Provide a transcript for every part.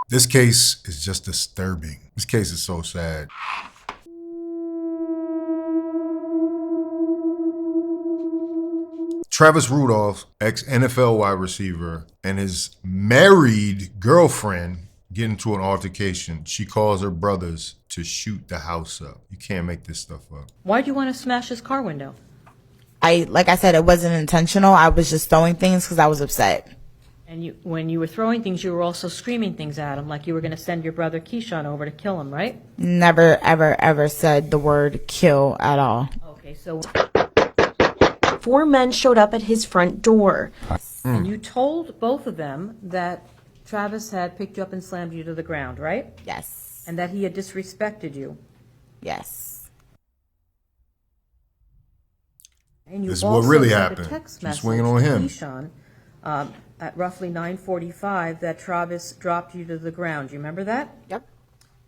This case is just disturbing. This case is so sad. Travis Rudolph, ex-NFL wide receiver, and his married girlfriend get into an altercation. She calls her brothers to shoot the house up. You can't make this stuff up. Why'd you want to smash his car window? Like I said, it wasn't intentional. I was just throwing things because I was upset. And when you were throwing things, you were also screaming things at him, like you were going to send your brother Keyshawn over to kill him, right? Never, ever, ever said the word kill at all. Okay, so 4 men showed up at his front door. and you told both of them that Travis had picked you up and slammed you to the ground, right? Yes. And that he had disrespected you. Yes. And you This is what also really sent happened. a text She's message swinging on to him. Keyshawn, at roughly 9:45 that Travis dropped you to the ground. You remember that? Yep.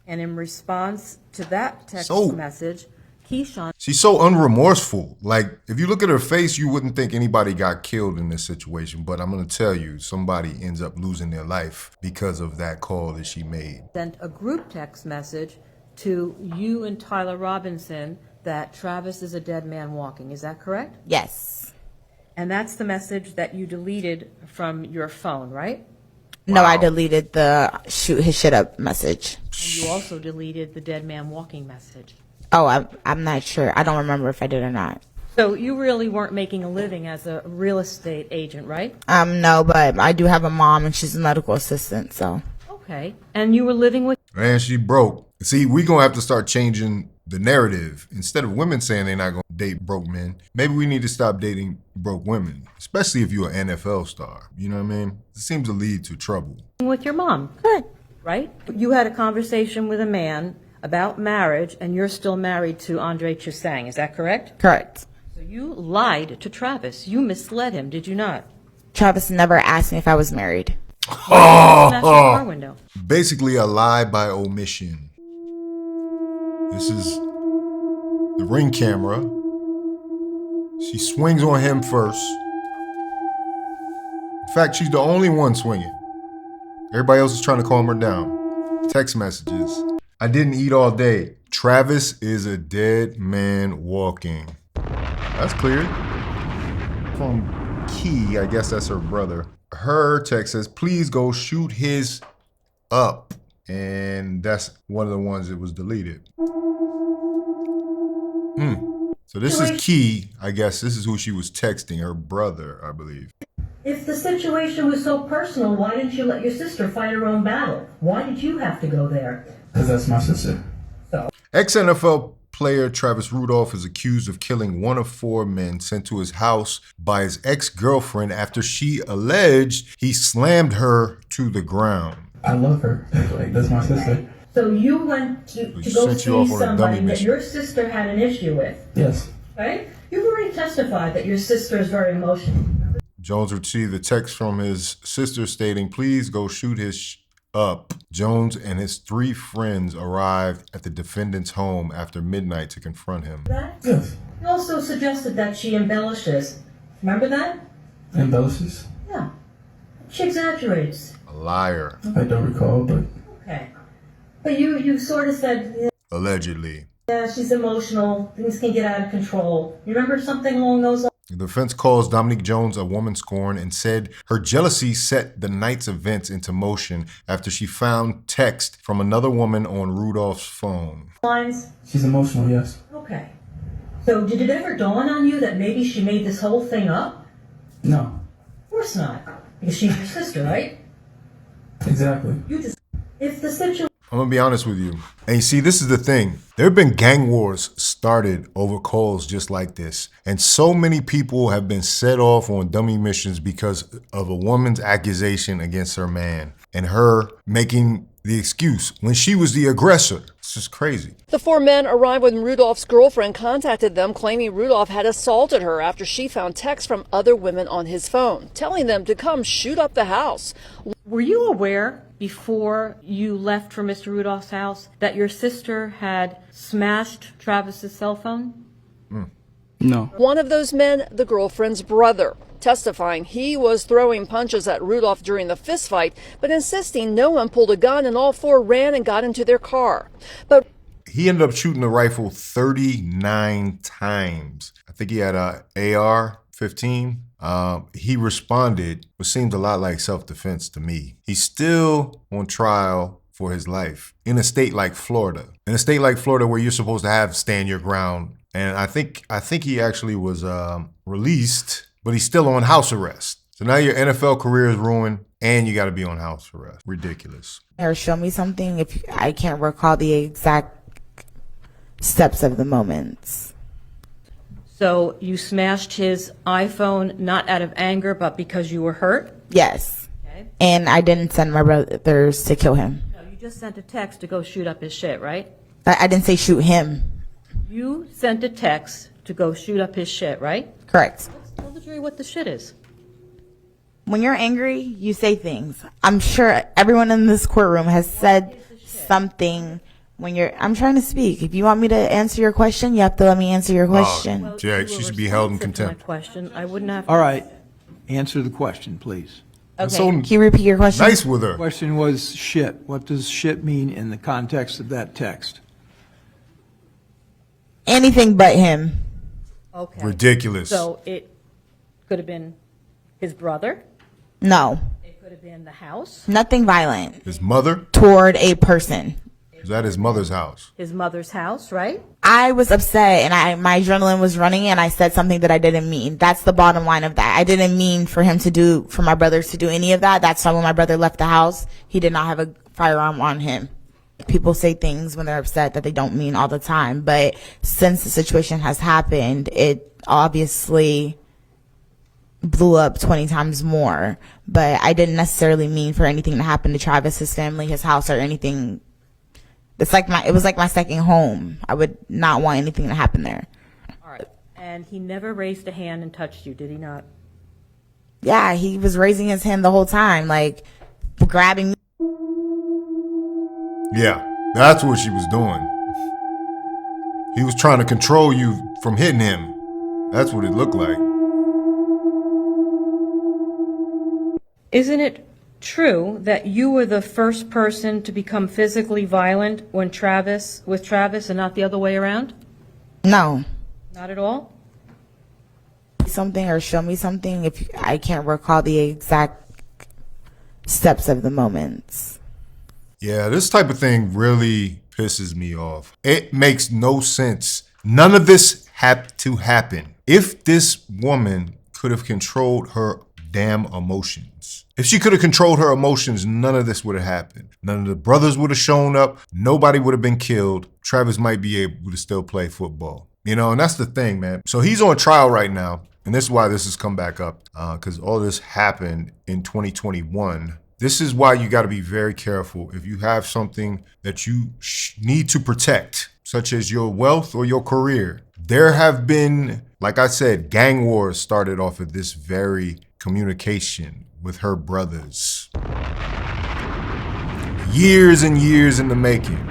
And in response to that text message, Keyshawn... She's so unremorseful. Like, if you look at her face, you wouldn't think anybody got killed in this situation. But I'm going to tell you, somebody ends up losing their life because of that call that she made. Sent a group text message to you and Tyler Robinson that Travis is a dead man walking. Is that correct? Yes. And that's the message that you deleted from your phone, right? No, I deleted the shoot his shit up message. And you also deleted the dead man walking message. Oh, I'm not sure. I don't remember if I did or not. So you really weren't making a living as a real estate agent, right? No, but I do have a mom and she's a medical assistant, so. Okay. And you were living with... And she broke. See, we going to have to start changing the narrative. Instead of women saying they're not going to date broke men, maybe we need to stop dating broke women, especially if you're an NFL star. You know what I mean? It seems to lead to trouble. with your mom. Correct. Right? You had a conversation with a man about marriage, and you're still married to Andre Chusang. Is that correct? Correct. So you lied to Travis. You misled him, did you not? Travis never asked me if I was married. Smash your car window. Basically a lie by omission. This is the Ring camera. She swings on him first. In fact, she's the only one swinging. Everybody else is trying to calm her down. Text messages. I didn't eat all day. Travis is a dead man walking. That's clear. From Key, I guess that's her brother. Her text says, please go shoot his up. And that's one of the ones that was deleted. So this is Key. I guess this is who she was texting, her brother, I believe. If the situation was so personal, why didn't you let your sister fight her own battle? Why did you have to go there? Because that's my sister. Ex-NFL player Travis Rudolph is accused of killing one of 4 men sent to his house by his ex-girlfriend after she alleged he slammed her to the ground. I love her. Like, that's my sister. So you went to go sent you off see on a somebody dummy that mission. your sister had an issue with, Yes. right? You've already testified that your sister is very emotional. Jones received a text from his sister stating, please go shoot his up. Jones and his 3 friends arrived at the defendant's home after midnight to confront him. That? Yes. You also suggested that she embellishes. Remember that? Embellishes? Yeah. She exaggerates. A liar, I don't recall, but Okay. But you sort of said, allegedly. yeah, she's emotional. Things can get out of control. You remember something along those lines? The defense calls Dominique Jones a woman scorned and said her jealousy set the night's events into motion after she found text from another woman on Rudolph's phone. she's emotional, yes. Okay. So did it ever dawn on you that maybe she made this whole thing up? No. Of course not. Because she's your sister, right? Exactly. You just... If the situation... I'm gonna be honest with you. And you see, this is the thing. There have been gang wars started over calls just like this. And so many people have been set off on dummy missions because of a woman's accusation against her man and her making the excuse when she was the aggressor. It's just crazy. The 4 men arrived when Rudolph's girlfriend contacted them, claiming Rudolph had assaulted her after she found texts from other women on his phone, telling them to come shoot up the house. Were you aware before you left for Mr. Rudolph's house that your sister had smashed Travis's cell phone? No. One of those men, the girlfriend's brother, testifying he was throwing punches at Rudolph during the fistfight, but insisting no one pulled a gun and all four ran and got into their car. But he ended up shooting the rifle 39 times. I think he had a AR-15. He responded, which seems a lot like self-defense to me. He's still on trial for his life in a state like Florida. In a state like Florida where you're supposed to have stand your ground. And I think he actually was released, but he's still on house arrest. So now your NFL career is ruined and you got to be on house arrest. Ridiculous. Or show me something if I can't recall the exact steps of the moments. So you smashed his iPhone not out of anger, but because you were hurt? Yes. Okay. And I didn't send my brothers to kill him. No, you just sent a text to go shoot up his shit, right? I didn't say shoot him. You sent a text to go shoot up his shit, right? Correct. Tell the jury what the shit is. When you're angry, you say things. I'm sure everyone in this courtroom has said something when you're... I'm trying to speak. If you want me to answer your question, you have to let me answer your question. Well, Jack, you she were should be held in responsive to my contempt. question. I wouldn't have. All right. Answer the question, please. Okay. So Can you repeat your question? nice with her. The question was shit. What does shit mean in the context of that text? Anything but him. Okay. Ridiculous. So it could have been his brother. No. It could have been the house. Nothing violent His mother? toward a person. Was at his mother's house. His mother's house, right? I was upset and my adrenaline was running and I said something that I didn't mean. That's the bottom line of that. I didn't mean for my brothers to do any of that. That's why when my brother left the house, he did not have a firearm on him. People say things when they're upset that they don't mean all the time. But since the situation has happened, it obviously blew up 20 times more. But I didn't necessarily mean for anything to happen to Travis, his family, his house, or anything. It was like my second home. I would not want anything to happen there. All right. And he never raised a hand and touched you, did he not? Yeah, he was raising his hand the whole time, like grabbing me. Yeah, that's what she was doing. He was trying to control you from hitting him. That's what it looked like. Isn't it true that you were the first person to become physically violent with Travis and not the other way around? No. Not at all? Something or show me something if I can't recall the exact steps of the moments. Yeah, this type of thing really pisses me off. It makes no sense. None of this had to happen. If this woman could have controlled her damn emotions, if she could have controlled her emotions, none of this would have happened. None of the brothers would have shown up. Nobody would have been killed. Travis might be able to still play football. You know, and that's the thing, man. So he's on trial right now. And this is why this has come back up, because all this happened in 2021. This is why you got to be very careful if you have something that you need to protect, such as your wealth or your career. There have been, like I said, gang wars started off of this very communication with her brothers. Years and years in the making.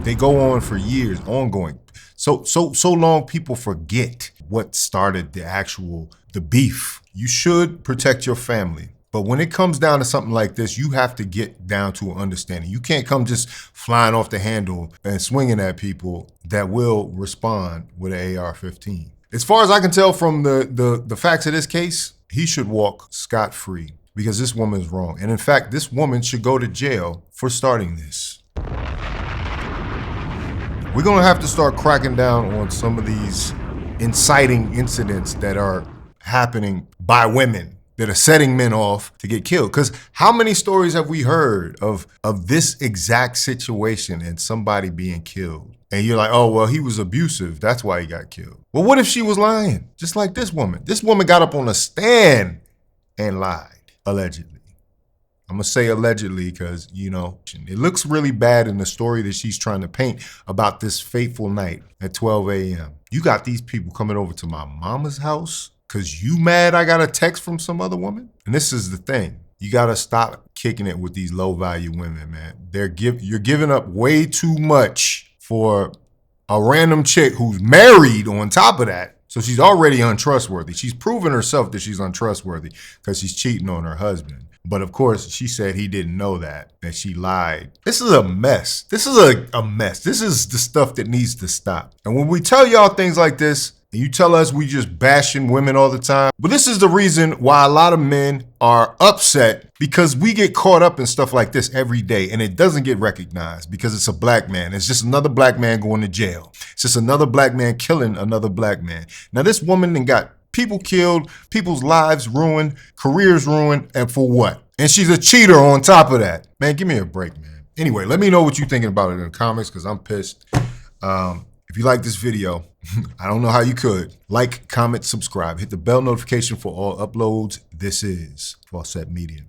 They go on for years, ongoing. So long people forget what started the beef. You should protect your family. But when it comes down to something like this, you have to get down to an understanding. You can't come just flying off the handle and swinging at people that will respond with an AR-15. As far as I can tell from the facts of this case, he should walk scot-free because this woman is wrong. And in fact, this woman should go to jail for starting this. We're gonna have to start cracking down on some of these inciting incidents that are happening by women that are setting men off to get killed. Because how many stories have we heard of this exact situation and somebody being killed? And you're like, oh, well, he was abusive. That's why he got killed. Well, what if she was lying? Just like this woman. This woman got up on a stand and lied, allegedly. I'm gonna say allegedly because, you know, it looks really bad in the story that she's trying to paint about this fateful night at 12 a.m. You got these people coming over to my mama's house because you mad I got a text from some other woman? And this is the thing. You got to stop kicking it with these low-value women, man. You're giving up way too much for a random chick who's married on top of that. So she's already untrustworthy. She's proven herself that she's untrustworthy because she's cheating on her husband. But of course, she said he didn't know that she lied. This is a mess. This is a mess. This is the stuff that needs to stop. And when we tell y'all things like this, and you tell us we just bashing women all the time, but this is the reason why a lot of men are upset, because we get caught up in stuff like this every day and it doesn't get recognized because it's a black man. It's just another black man going to jail. It's just another black man killing another black man. Now this woman then got people killed, people's lives ruined, careers ruined, and for what? And she's a cheater on top of that. Man, give me a break, man. Anyway, let me know what you're thinking about it in the comments because I'm pissed. If you like this video, I don't know how you could. Like, comment, subscribe. Hit the bell notification for all uploads. This is Faucette Media.